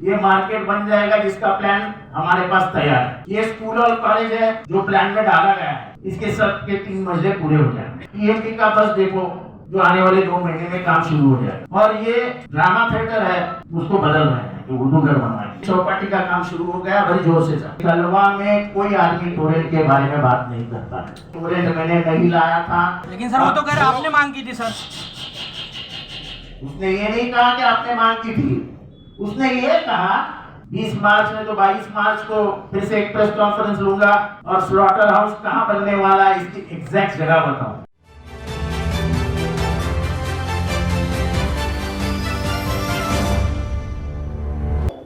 ये मार्केट बन जाएगा जिसका प्लान हमारे पास तैयार है। ये स्कूल और कॉलेज है जो प्लान में डाला गया है, इसके सब के 3 मसले पूरे हो जाएंगे। पीएमटी का बस डिपो जो आने वाले 2 महीने में काम शुरू हो जाए, और ये ड्रामा थिएटर है उसको बदल रहे हैं, जो उर्दू घर बनवाएंगे। चौपाटी का काम शुरू हो गया, बड़ी जोर से चल। खलवा में कोई आदमी टोरेंट के बारे में बात नहीं करता है। टोरेंट मैंने नहीं लाया था, लेकिन सर वो तो कह रहे आपने मांग की थी सर। उसने ये नहीं कहा कि आपने मांग की थी, उसने ये कहा 20 मार्च में तो 22 मार्च को फिर से एक प्रेस कॉन्फ्रेंस लूंगा और स्लॉटर हाउस कहाँ बनने वाला है इसकी एग्जैक्ट जगह बताऊं।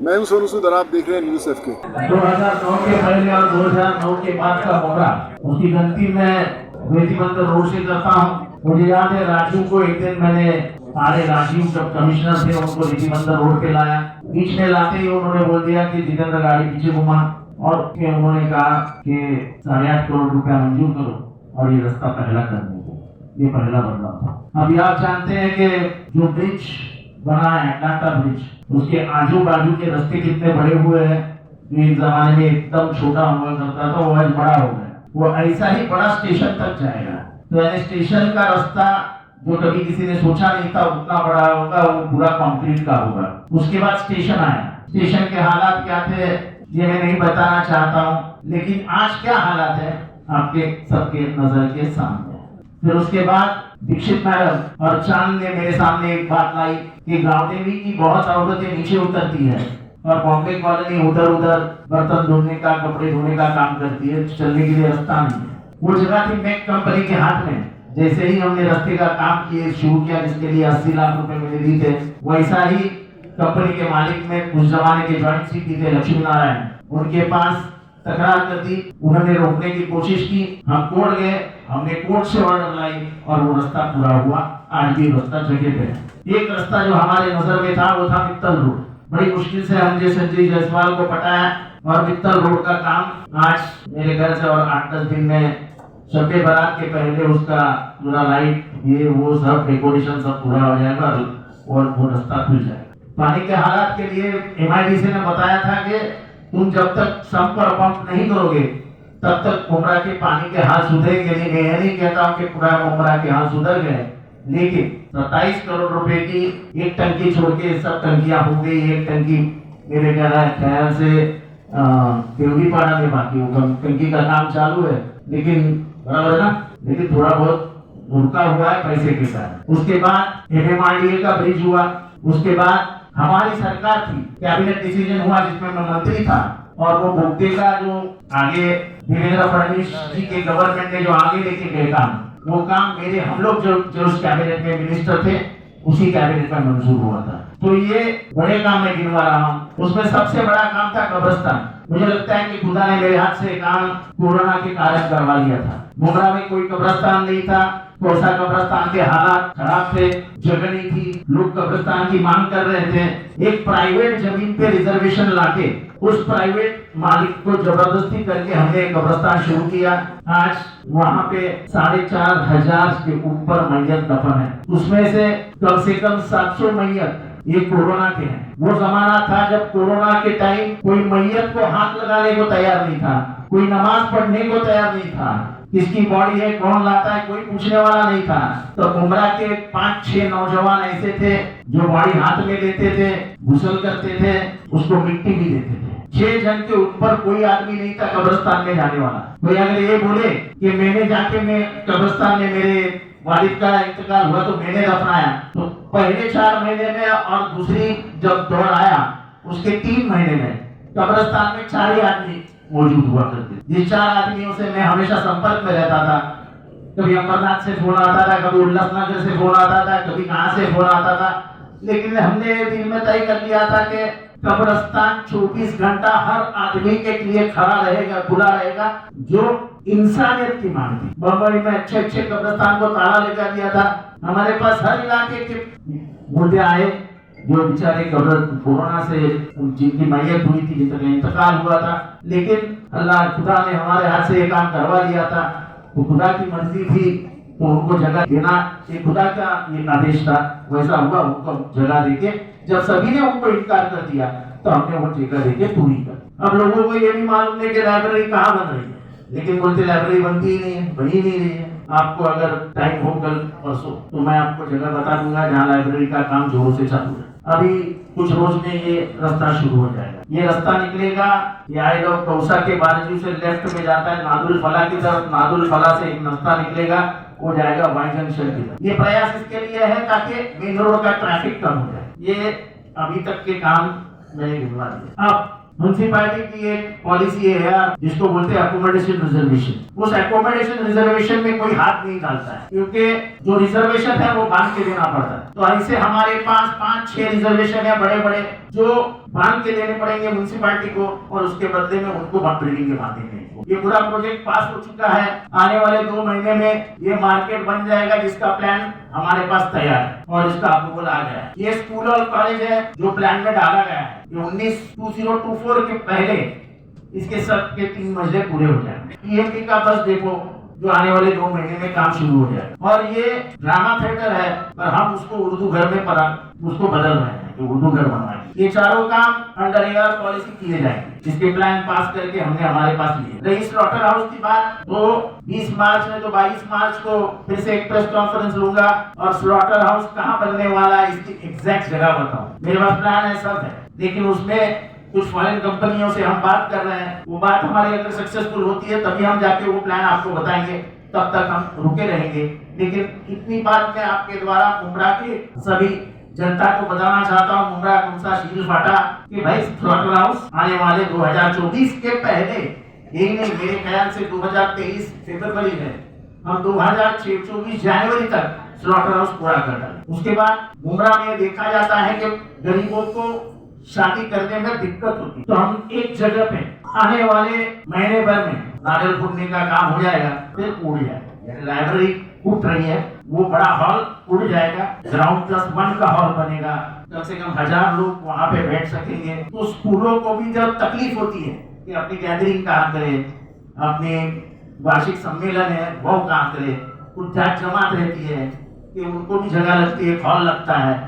मैं हूं सोनू सूद और आप देख रहे हैं न्यूज़ एफके। 2009 के पहले और 2009 के बाद का मोहरा, उसकी गलती मैं बेटी बंदर रोड से करता हूँ। मुझे याद है राजू को एक दिन मैंने सारे राजीव जब कमिश्नर थे उनको रीति बंदर रोड पे लाया, बीच में लाते ही उन्होंने बोल दिया कि जितेंद्र गाड़ी पीछे घुमा, और फिर उन्होंने कहा कि 8.5 करोड़ रुपया मंजूर करो और ये रास्ता पहला करने को। ये पहला बदलाव था। अभी आप जानते हैं कि जो ब्रिज बना है अटलांटा ब्रिज, उसके आजू बाजू के रास्ते कितने बड़े हुए हैं। एक जमाने में एकदम छोटा हुआ करता था, वो आज बड़ा हो गया। वो ऐसा ही बड़ा स्टेशन तक जाएगा। तो यानी स्टेशन का रास्ता जो कभी किसी ने सोचा नहीं था उतना बड़ा होगा, वो पूरा कंक्रीट का होगा। उसके बाद स्टेशन आया। स्टेशन के हालात क्या थे ये मैं नहीं बताना चाहता हूँ, लेकिन आज क्या हालात है आपके सबके नजर के सामने। फिर उसके बाद दीक्षित मैडम और चांद ने मेरे सामने एक बात लाई कि गांव देवी की बहुत औरतें नीचे उतरती है और बॉम्बे कॉलोनी उधर उधर बर्तन धोने का, कपड़े धोने का काम करती है, चलने के लिए रास्ता नहीं है। वो जगह थी मैक कंपनी के हाथ में। जैसे ही हमने रास्ते का काम किए शुरू किया, जिसके लिए 80 लाख रुपए मैंने दिए थे, वैसा ही कंपनी के मालिक में उस जमाने के जॉइंट सीपी थे लक्ष्मी नारायण, उनके पास तकरार कर दी। उन्होंने रोकने की कोशिश की, हम कोर्ट गए, हमने कोर्ट से ऑर्डर लाई और वो रास्ता पूरा हुआ। आज भी रास्ता जगह पे है। एक रास्ता जो हमारे नजर में था वो था मित्तल रोड। बड़ी मुश्किल से हमने संजय जायसवाल को पटाया और मित्तल रोड का काम आज मेरे घर से और 8-10 दिन में शब्बे बारात के पहले उसका पूरा लाइट ये वो सब डेकोरेशन सब पूरा हो जाएगा और वो रास्ता खुल जाएगा। पानी के हालात के लिए MIDC ने बताया था कि तुम जब तक सम्प और पंप नहीं करोगे तब तक मुमरा के पानी के हाल सुधरेंगे नहीं। मैं नहीं कहता हूँ कि पूरा मुमरा के हाल सुधर गए, लेकिन 27 करोड़ रुपए की एक टंकी छोड़ के सब टंकियां हो गई। एक टंकी मेरे ख्याल से देवरीपाड़ा में बाकी होगा, टंकी का काम चालू है, लेकिन बराबर है ना, लेकिन थोड़ा बहुत रुका हुआ है पैसे के साथ। उसके बाद MMRDA का ब्रिज हुआ। उसके बाद हमारी सरकार थी, कैबिनेट डिसीजन हुआ जिसमें मैं मंत्री था, और वो भुगते का जो आगे देवेंद्र फडणवीस जी के गवर्नमेंट ने जो आगे लेके गए काम, वो काम मेरे हम लोग जो उस कैबिनेट में मिनिस्टर थे उसी कैबिनेट में मंजूर हुआ था। तो ये बड़े काम मैं गिनवा रहा हूँ। उसमें सबसे बड़ा काम था कब्रिस्तान। मुझे लगता है कि खुदा ने मेरे हाथ से काम कोरोना के कारण करवा लिया था। मुमरा में कोई कब्रिस्तान नहीं था, कोसा कब्रिस्तान के हालात खराब थे, जगह नहीं थी, लोग कब्रिस्तान की मांग कर रहे थे। एक प्राइवेट जमीन पे रिजर्वेशन लाके उस प्राइवेट मालिक को जबरदस्ती करके हमने कब्रिस्तान शुरू किया। आज वहाँ पे 4,500 के ऊपर मैयत दफन है। उसमें से कम 700 मैयत ये कोरोना के हैं। वो जमाना था जब कोरोना के टाइम कोई मैयत को हाथ लगाने को तैयार नहीं था, कोई नमाज पढ़ने को तैयार नहीं था, किसकी बॉडी है कौन लाता है कोई पूछने वाला नहीं था। तो उमरा के 5-6 नौजवान ऐसे थे जो बॉडी हाथ में लेते थे, गुसल करते थे, उसको मिट्टी भी देते थे। 6 जन के ऊपर कोई आदमी नहीं था कब्रिस्तान में जाने वाला। कोई अगर ये बोले कि मैंने जाके मैं कब्रिस्तान में मेरे वालिद का इंतकाल हुआ तो मैंने दफनाया, तो पहले 4 महीने में और दूसरी जब दौड़ आया उसके 3 महीने में कब्रिस्तान में 4 ही आदमी मौजूद हुआ करते। जिस 4 आदमियों से मैं हमेशा संपर्क में रहता था, कभी अमरनाथ से फोन आता था, कभी उल्लासनगर से फोन आता था, कभी कहाँ से फोन आता था, लेकिन हमने दिल में तय कर लिया था कि कब्रिस्तान 24 घंटा हर आदमी के लिए खड़ा रहेगा, खुला रहेगा जो इंसानियत की मांग थी। बम्बई में अच्छे कब्रिस्तान को ताला लगा दिया था। हमारे पास हर इलाके के मुद्दे आए जो बेचारे कोरोना से जिनकी मैयत हुई थी, जिनका इंतकाल हुआ था, लेकिन अल्लाह खुदा ने हमारे हाथ से ये काम करवा दिया था। तो खुदा की मर्जी थी तो उनको जगह देना, ये खुदा का ये आदेश था। वैसा हुआ, उनको जगह देके जब सभी ने उनको इनकार कर दिया तो हमने वो जगह देके पूरी कर। अब लोगों को ये भी मालूम है कि लाइब्रेरी कहाँ बन रही है, लेकिन बोलते लाइब्रेरी बनती ही नहीं है, बनी नहीं रही है। आपको अगर टाइम हो कल परसों तो मैं आपको जगह बता दूंगा जहाँ लाइब्रेरी का काम जोरों से चालू है। अभी कुछ रोज में ये रास्ता शुरू हो जाएगा। ये रास्ता निकलेगा, ये आई लव कौसा के बाजू से लेफ्ट में जाता है नादुल फला की तरफ, नादुल फला से एक रास्ता निकलेगा, वो जाएगा वाई जंक्शन की तरफ। ये प्रयास इसके लिए है ताकि मेन रोड का ट्रैफिक कम हो जाए। ये अभी तक के काम मैंने गिनवा दिए। अब म्युनिसिपैलिटी की एक पॉलिसी है जिसको बोलते हैं अकोमोडेशन रिजर्वेशन। उस अकोमोडेशन रिजर्वेशन में कोई हाथ नहीं डालता है, क्योंकि जो रिजर्वेशन है वो बांध के देना पड़ता है। तो ऐसे हमारे पास 5-6 रिजर्वेशन है बड़े बड़े, जो बांध के देने पड़ेंगे म्युनिसिपैलिटी को, और उसके बदले में उनको बिल्डिंग के बांधेंगे। ये पूरा प्रोजेक्ट पास हो चुका है। आने वाले 2 महीने में ये मार्केट बन जाएगा, जिसका प्लान हमारे पास तैयार है और इसका अप्रूवल आ गया है। ये स्कूल और कॉलेज है जो प्लान में डाला गया है। ये 2024 के पहले इसके सब के 3 मंजिले पूरे हो जाएंगे। पीएमपी का बस देखो जो आने वाले 2 महीने में काम शुरू हो जाएगा। और ये ड्रामा थिएटर है, पर हम उसको उर्दू घर में उसको बदल रहे हैं, जो उर्दू घर बनवाएंगे। ये चारों काम अंडर एआर पॉलिसी किए जाएंगे, जिसके प्लान पास करके हमने हमारे पास लिए। रही स्लॉटर हाउस की बात, तो 20 मार्च में तो 22 मार्च को फिर से एक प्रेस कॉन्फ्रेंस लूंगा और स्लॉटर हाउस कहाँ बनने वाला है इसकी एग्जैक्ट जगह बताऊं। मेरे पास प्लान है, सब है, लेकिन उसमें कुछ फॉरेन कंपनियों से हम बात कर रहे हैं। वो बात हमारी अगर सक्सेसफुल होती है तभी हम जाके वो प्लान आपको बताएंगे, तब तक हम रुके रहेंगे। लेकिन इतनी बात मैं आपके द्वारा मुंब्रा के सभी जनता को बताना चाहता हूँ, मुंब्रा कुमसा शील फाटा, कि भाई स्लॉटर हाउस आने वाले 2024 के पहले, यही नहीं मेरे ख्याल से 2023 फरवरी में, हम 2024 जनवरी तक स्लॉटर हाउस पूरा कर डालें। उसके बाद मुंब्रा में देखा जाता है कि गरीबों को शादी करने में दिक्कत होती है, तो हम एक जगह पे आने वाले महीने भर में नारियल फूटने का काम हो जाएगा, फिर उड़ जाएगा। लाइब्रेरी उठ रही है, वो बड़ा हॉल उड़ जाएगा, ग्राउंड +1 का हॉल बनेगा, कम से कम 1000 लोग वहाँ पे बैठ सकेंगे। तो स्कूलों को भी जब तकलीफ होती है कि अपनी गैदरिंग कहाँ करें, अपने वार्षिक सम्मेलन है वो कहाँ करें, कुछ जांच जमात रहती है कि उनको भी जगह लगती है, हॉल लगता है,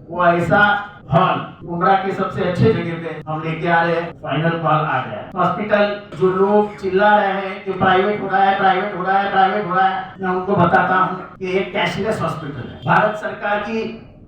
वो ऐसा हॉल मुंब्रा के सबसे अच्छे जगह पे हम लेके आ रहे हैं। फाइनल कॉल आ गया है। हॉस्पिटल जो लोग चिल्ला रहे हैं कि प्राइवेट हो रहा है, प्राइवेट हो रहा है, प्राइवेट हो रहा है, मैं उनको बताता हूँ कि एक कैशलेस हॉस्पिटल है। भारत सरकार की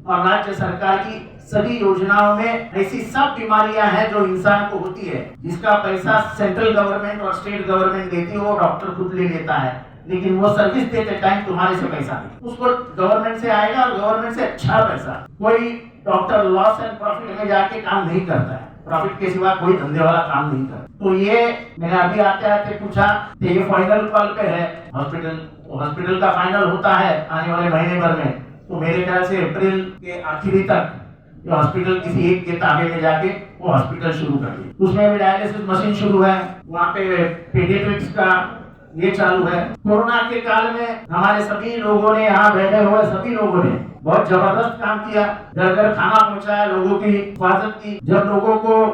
और राज्य सरकार की सभी योजनाओं में ऐसी सब बीमारियां हैं जो इंसान को होती है, जिसका पैसा सेंट्रल गवर्नमेंट और स्टेट गवर्नमेंट देती है, वो डॉक्टर खुद ले लेता है, लेकिन वो सर्विस देते टाइम तुम्हारे से पैसा नहीं, उसको गवर्नमेंट से आएगा और गवर्नमेंट से अच्छा पैसा। कोई डॉक्टर लॉस एंड प्रॉफिट में जाके काम नहीं करता है, प्रॉफिट के सिवा कोई धंधे वाला काम नहीं करता। तो ये मैंने अभी आते आते पूछा कि ये फाइनल कॉल पे है हॉस्पिटल, तो हॉस्पिटल का फाइनल होता है आने वाले महीने भर में, तो मेरे ख्याल से अप्रैल के आखिरी तक ये हॉस्पिटल किसी एक के ताबे में जाके वो हॉस्पिटल शुरू कर दी। उसमें भी डायलिसिस मशीन शुरू है, वहाँ पे पीडियाट्रिक्स का ये चालू है। कोरोना के काल में हमारे सभी लोगों ने, यहाँ बैठे हुए सभी लोगों ने बहुत जबरदस्त काम किया, घर घर खाना पहुंचाया, लोगों की हिफाजत की। जब लोगों को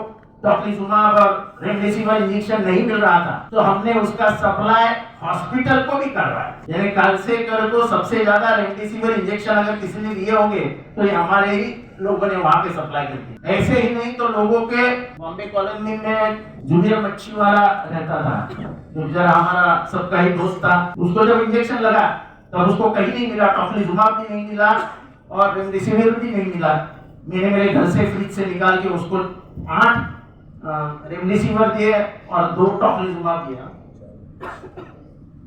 टोक्लीजुमाब और रेमडेसिविर इंजेक्शन नहीं मिल रहा था, तो हमने उसका सप्लाई हॉस्पिटल को भी करवाया। यानी कल से कल को सबसे ज्यादा रेमडेसिविर इंजेक्शन अगर किसी ने दिए होंगे तो ये हमारे ही लोगों ने वहाँ पे सप्लाई कर दी। ऐसे ही नहीं तो लोगों के बॉम्बे कॉलोनी में जूनियर मच्छी वाला रहता था, जो जरा हमारा सबका ही दोस्त था, उसको जब इंजेक्शन लगा तब उसको कहीं नहीं मिला, टोक्लीजुमाब भी नहीं मिला और रेमडेसिविर भी नहीं मिला। मैंने मेरे घर से फ्रिज से निकाल के उसको 8 रेमडेसिविर दिए और 2 टोक्लीजुमाब दिया,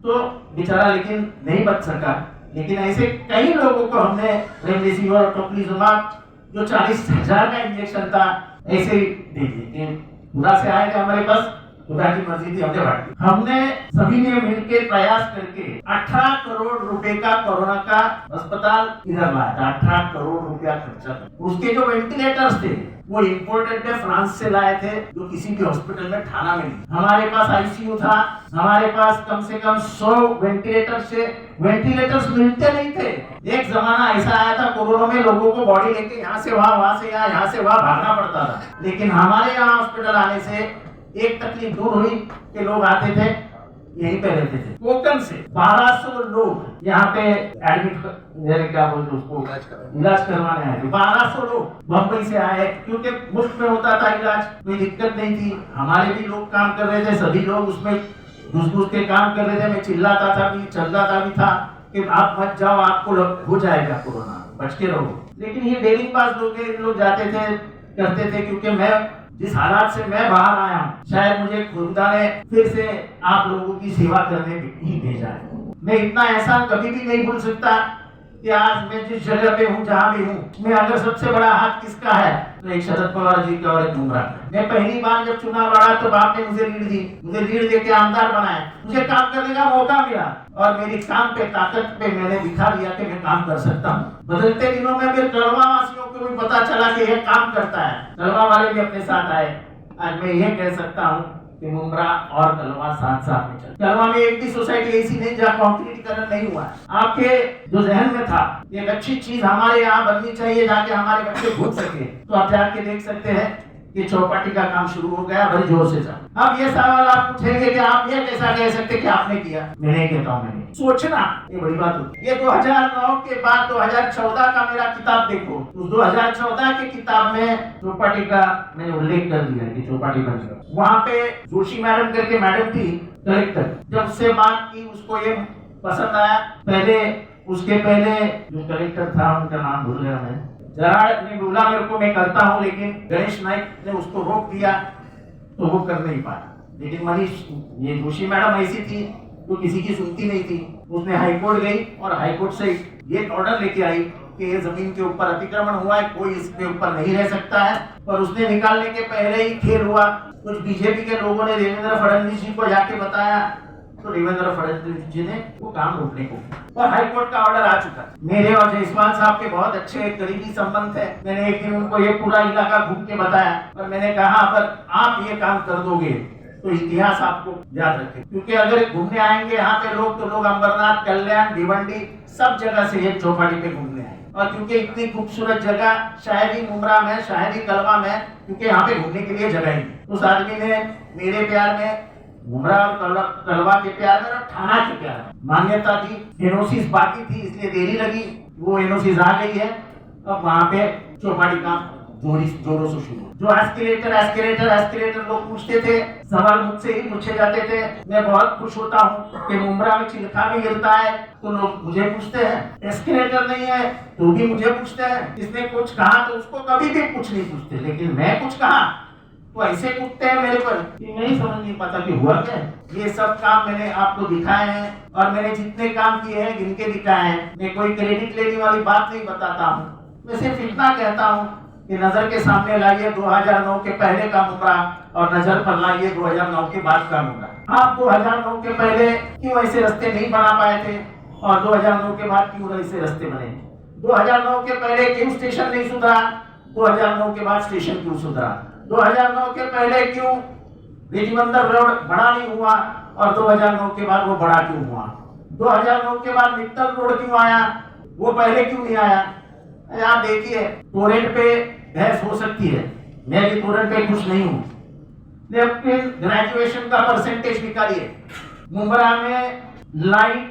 तो बेचारा लेकिन नहीं बच सका। लेकिन ऐसे कई लोगों को हमने रेमडेसिविर और टोक्लीजुमाब जो 40,000 का इंजेक्शन था ऐसे ही दे दिए। पूरा से आए थे हमारे पास, खुदा की मर्जी थी, हमने बांट दी। हमने सभी ने मिलकर प्रयास करके 18 करोड़ रुपए का कोरोना का अस्पताल इधर लाया था। 18 करोड़ रुपया खर्चा था। उसके जो वेंटिलेटर्स थे वो इम्पोर्टेड थे, फ्रांस से लाए थे, जो किसी भी हॉस्पिटल में ठाना में नहीं। हमारे पास आईसीयू था, हमारे पास कम से कम 100 वेंटिलेटर्स मिलते नहीं थे। एक जमाना ऐसा आया था कोरोना में, लोगों को बॉडी लेके यहाँ से वहाँ से यहाँ से वहाँ भागना पड़ता था। लेकिन हमारे यहाँ हॉस्पिटल आने से एक तकलीफ दूर हुई कि लोग आते थे, यहीं पे रहते थे, कोकन से 1200 लोग यहाँ पे एडमिट, क्या बोलते उसको, इलाज करवाने आए थे। 1200 लोग बम्बई से आए, क्योंकि मुफ्त में होता था इलाज, कोई दिक्कत नहीं थी। हमारे भी लोग काम कर रहे थे, सभी लोग उसमें घुस के काम कर रहे थे। मैं चिल्लाता था भी, चिल्लाता भी था कि आप मत जाओ, आपको हो जाएगा कोरोना, बच के रहो। लेकिन ये डेरिंगबाज लोग जाते थे, करते थे, क्योंकि मैं जिस हालात से मैं बाहर आया हूँ, शायद मुझे खुदा ने फिर से आप लोगों की सेवा करने ही भेजा है। मैं इतना एहसान कभी भी नहीं भूल सकता कि आज मैं जिस जगह पे हूँ, जहाँ भी हूँ, मैं अगर सबसे बड़ा हाथ किसका है तो एक शरद पवार जी का और एक बुमराह का। मैं पहली बार जब चुनाव लड़ा तो बाप ने मुझे लीड दी, मुझे लीड दे के आमदार बनाया, मुझे काम करने का मौका मिला और मेरी काम पे ताकत पे मैंने दिखा दिया कि मैं काम कर सकता हूँ। बदलते दिनों में फिर कलवा वासियों को भी पता चला कि यह काम करता है, कलवा वाले भी अपने साथ आए। आज मैं ये कह सकता हूँ कि मुमरा और कलवा साथ साथ में चल। कलवा में एक भी सोसाइटी ऐसी नहीं जहाँ कंक्रीटीकरण नहीं हुआ है। आपके जो जहन में था एक अच्छी चीज हमारे यहाँ बननी चाहिए, जाके हमारे बच्चे भूल सके, तो आप जाके देख सकते हैं कि चौपाटी का काम शुरू हो गया, बड़ी जोर से चल। अब ये सवाल आप पूछेंगे कि आप ये कैसा कह सकते कि आपने किया? मैं नहीं कहता हूँ, मैंने सोचना ये बड़ी बात होती है। ये 2009 के बाद 2014 का मेरा किताब देखो, उस 2014 के किताब में चौपाटी का मैंने उल्लेख कर दिया कि चौपाटी बन गया। वहाँ पे जोशी मैडम करके मैडम थी कलेक्टर, जब से बात की उसको ये पसंद आया। उसके पहले जो कलेक्टर था उनका नाम भूल गया मैं, जराड़ ने बोला मेरे को, मैं करता हूँ, लेकिन गणेश नाइक ने उसको रोक दिया तो वो कर नहीं पाया। लेकिन मनीष, ये जोशी मैडम ऐसी थी तो किसी की सुनती नहीं थी। उसने हाईकोर्ट गई और हाईकोर्ट से ये ऑर्डर लेके आई कि ये जमीन के ऊपर अतिक्रमण हुआ है, कोई इसके ऊपर नहीं रह सकता है। और उसने निकालने के पहले ही खेल हुआ। कुछ बीजेपी के लोगों ने देवेंद्र फडणवीस जी को जाके बताया तो देवेंद्र फडणवीस जी ने वो काम रोकने को, और हाईकोर्ट का ऑर्डर आ चुका। मेरे और जयसवाल साहब के बहुत अच्छे करीबी संबंध थे। मैंने एक दिन उनको ये पूरा इलाका घूम के बताया और मैंने कहा अगर आप ये काम कर दोगे तो इतिहास आपको याद रखे, क्योंकि अगर घूमने आएंगे यहाँ पे लोग तो लोग अंबरनाथ, कल्याण, भिवंडी सब जगह से ये चौपाटी पे घूमने आए। और क्योंकि इतनी खूबसूरत जगह शायद ही मुमरा में, शायद ही कलवा में, क्योंकि यहाँ पे घूमने के लिए जगह ही। उस आदमी ने मेरे प्यार में, मुमरा और कलवा के प्यार में और ठाणा के प्यार में मान्यता दी। एनओसी बाकी थी इसलिए देरी लगी, वो एनओसी आ गई है। अब वहाँ पे चौपाटी का जोरों से शुरू। जो एस्केलेटर लोग पूछते थे, सवाल मुझसे ही पूछे जाते थे। मैं बहुत खुश होता हूँ कि मुमरा में चिल्खा भी गिरता है तो लोग मुझे पूछते हैं, एस्केलेटर नहीं है तो भी मुझे पूछते हैं। इसने कुछ कहा तो उसको कभी भी कुछ नहीं पूछते, लेकिन मैं कुछ कहा तो ऐसे कूदते हैं मेरे पर कि नहीं समझ नहीं पाता कि हुआ क्या। ये सब काम मैंने आपको दिखाए हैं और मैंने जितने काम किए हैं गिन के दिखाए हैं। मैं कोई क्रेडिट लेने वाली बात नहीं बताता हूँ, मैं सिर्फ इतना कहता हूँ कि नजर के सामने लाइए 2009 के पहले का मुमरा और नजर पर लाइए 2009 के बाद का मुमरा। आप 2009 के पहले क्यों ऐसे रास्ते नहीं बना पाए थे और 2009 के बाद क्यों ऐसे रास्ते बने? 2009 के पहले क्यों स्टेशन नहीं सुधरा, 2009 के बाद स्टेशन क्यों सुधरा? 2009 के पहले क्यों रेजिमेंटल रोड बड़ा नहीं हुआ और 2009 के बाद वो बड़ा क्यों हुआ? 2009 के बाद मित्तल रोड क्यों आया, वो पहले क्यों नहीं आया? आप देखिए, टोरेंट पे बहस हो सकती है, मैं भी टोरेंट पे खुश नहीं हूँ, लेकिन ग्रेजुएशन का परसेंटेज निकालिए। मुमरा में लाइट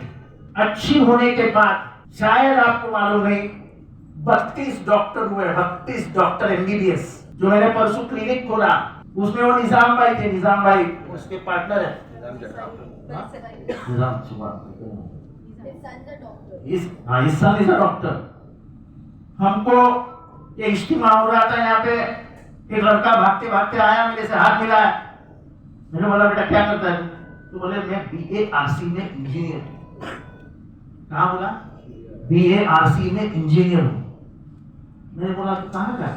अच्छी होने के बाद शायद आपको मालूम नहीं 32 डॉक्टर हुए, 32 डॉक्टर MBBS। जो मैंने परसों क्लिनिक खोला उसमें वो निजाम भाई थे, निजाम भाई उसके पार्टनर है निजाम इज अ डॉक्टर। हमको ये इज्तिमा हो रहा था यहाँ पे, एक लड़का भागते भागते आया, मेरे से हाथ मिलाया। मैंने बोला बेटा क्या करता है? तो बोले मैं BARC में इंजीनियर हूँ। कहाँ बोला? BARC में इंजीनियर हूँ। मैंने बोला तो कहाँ का?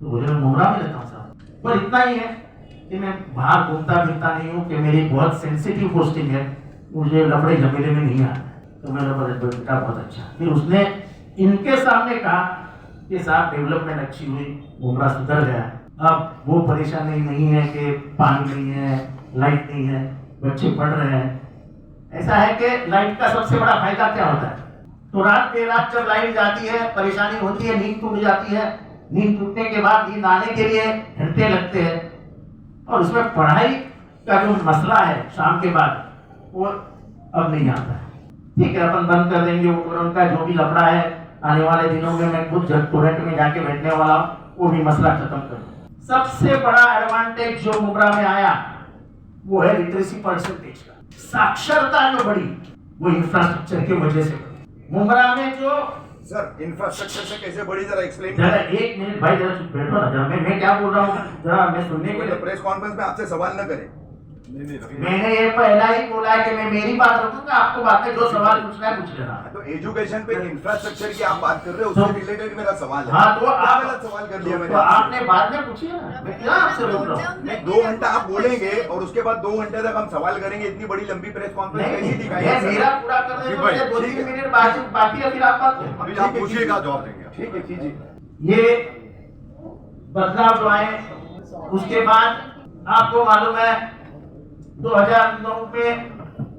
तो बोले मैं मुमरा में रहता हूँ साहब। पर इतना ही है कि मैं बाहर घूमता फिरता नहीं हूँ, कि मेरी बहुत सेंसिटिव पोस्टिंग है, मुझे लफड़े झमेले में नहीं आना। तो मेरा बेटा बहुत अच्छा। फिर उसने इनके सामने कहा कि साहब डेवलपमेंट अच्छी हुई, मुमरा सुधर गया, अब वो परेशानी नहीं है कि पानी नहीं है, लाइट नहीं है, बच्चे पढ़ रहे हैं। ऐसा है कि लाइट का सबसे बड़ा फायदा क्या होता है? तो रात देर रात जब लाइट जाती है परेशानी होती है, नींद टूट जाती है। नींद टूटने के बाद नींद आने के लिए घंटे लगते हैं और उसमें पढ़ाई का जो मसला है शाम के बाद, वो अब नहीं आता है। ठीक है, अपन बंद कर देंगे वो, उनका जो भी लफड़ा है आने वाले दिनों में मैं खुद टोरेंट में जाके बैठने वाला हूँ, वो भी मसला खत्म कर। सबसे बड़ा एडवांटेज जो मुब्रा में आया वो है लिटरेसी परसेंटेज का। साक्षरता जो बढ़ी वो इंफ्रास्ट्रक्चर की वजह से बढ़ी। मुब्रा में जो सर इंफ्रास्ट्रक्चर से कैसे बढ़ी, जरा एक्सप्लेन जरा एक मिनट भाई, जरा चुप बैठो ना, जरा मैं क्या बोल रहा हूँ जरा मैं सुनने के लिए। प्रेस कॉन्फ्रेंस में आपसे सवाल न करें। मैंने ये पहला ही बोला है कि मैं मेरी बात रखूंगा, आपको बात है जो सवाल पूछना है पूछ लेना। तो एजुकेशन पे इंफ्रास्ट्रक्चर की आप बात कर रहे हो, उससे रिलेटेड मेरा सवाल है। हाँ तो आप गलत सवाल कर लिया तो मैंने आपने बाद में पूछिए ना, मैं क्या आपसे बोल रहा हूँ। नहीं, 2 घंटा आप बोलेंगे और उसके बाद 2 घंटे तक हम सवाल करेंगे, इतनी बड़ी लंबी प्रेस कॉन्फ्रेंस कैसी दिखाई मैं मेरा पूरा करने जी में भाई, मुझे 2-3 ठीक है। मिनट बाकी है, फिर आप बात करें। अभी आप पूछिएगा, जवाब देंगे। ठीक है, कीजिए। ये बदलाव जो आए उसके बाद आपको मालूम है 2009 में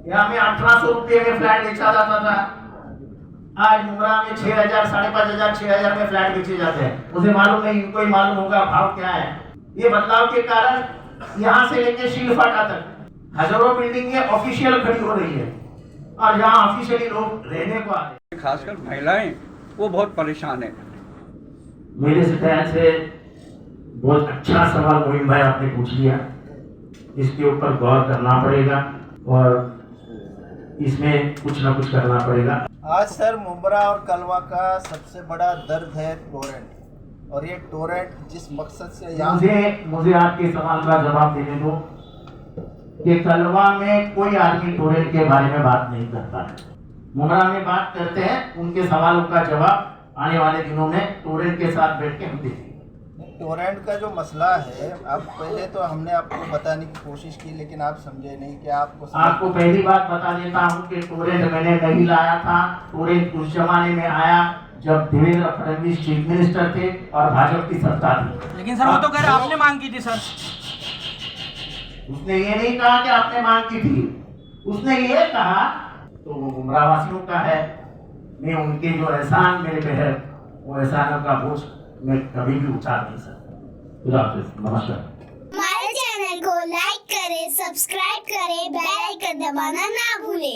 यहाँ में 1800 रुपये में फ्लैट बेचा जाता था। आज मुंब्रा में 6000, 5500, 6000 में फ्लैट बेचे जाते हैं। मुझे मालूम नहीं, इनको ही मालूम होगा भाव क्या है। ये बदलाव के कारण यहाँ से लेके शीलफाटा तक हजारों बिल्डिंगें ऑफिशियल खड़ी हो रही है और यहाँ ऑफिशियली लोग रहने को आते हैं। खासकर महिलाएं वो बहुत परेशान है। मेरे से ख्याल से बहुत अच्छा सवाल मोहिम भाई आपने पूछ लिया, इसके ऊपर गौर करना पड़ेगा और इसमें कुछ ना कुछ करना पड़ेगा। आज सर मुंब्रा और कलवा का सबसे बड़ा दर्द है टोरेंट, और ये टोरेंट जिस मकसद से यहाँ मुझे आपके सवाल का जवाब देने दो कि कलवा में कोई आदमी टोरेंट के बारे में बात नहीं करता है, मुंब्रा में बात करते हैं। उनके सवालों का जवाब आने वाले दिनों में टोरेंट के साथ बैठ के हम देंगे। टोरेंट का जो मसला है, अब पहले तो हमने आपको बताने की कोशिश की लेकिन आप समझे नहीं कि आपको पहली बात बता देता हूँ कि टोरेंट मैंने नहीं लाया था। टोरेंट उस जमाने में आया जब देवेंद्र फडणवीस चीफ मिनिस्टर थे और भाजपा की सत्ता थी। लेकिन सर वो तो कह रहे आपने मांग की थी सर। उसने ये नहीं कहा कि आपने मांग की थी, उसने ये कहा तो वो गुमराह वासियों का है। मैं उनके जो एहसान मेरे पे है वो एहसानों का बोझ मैं कभी भी उतार नहीं सकता। नमस्कार। हमारे चैनल को लाइक करें, सब्सक्राइब करें, बेल आइकन दबाना ना भूलें।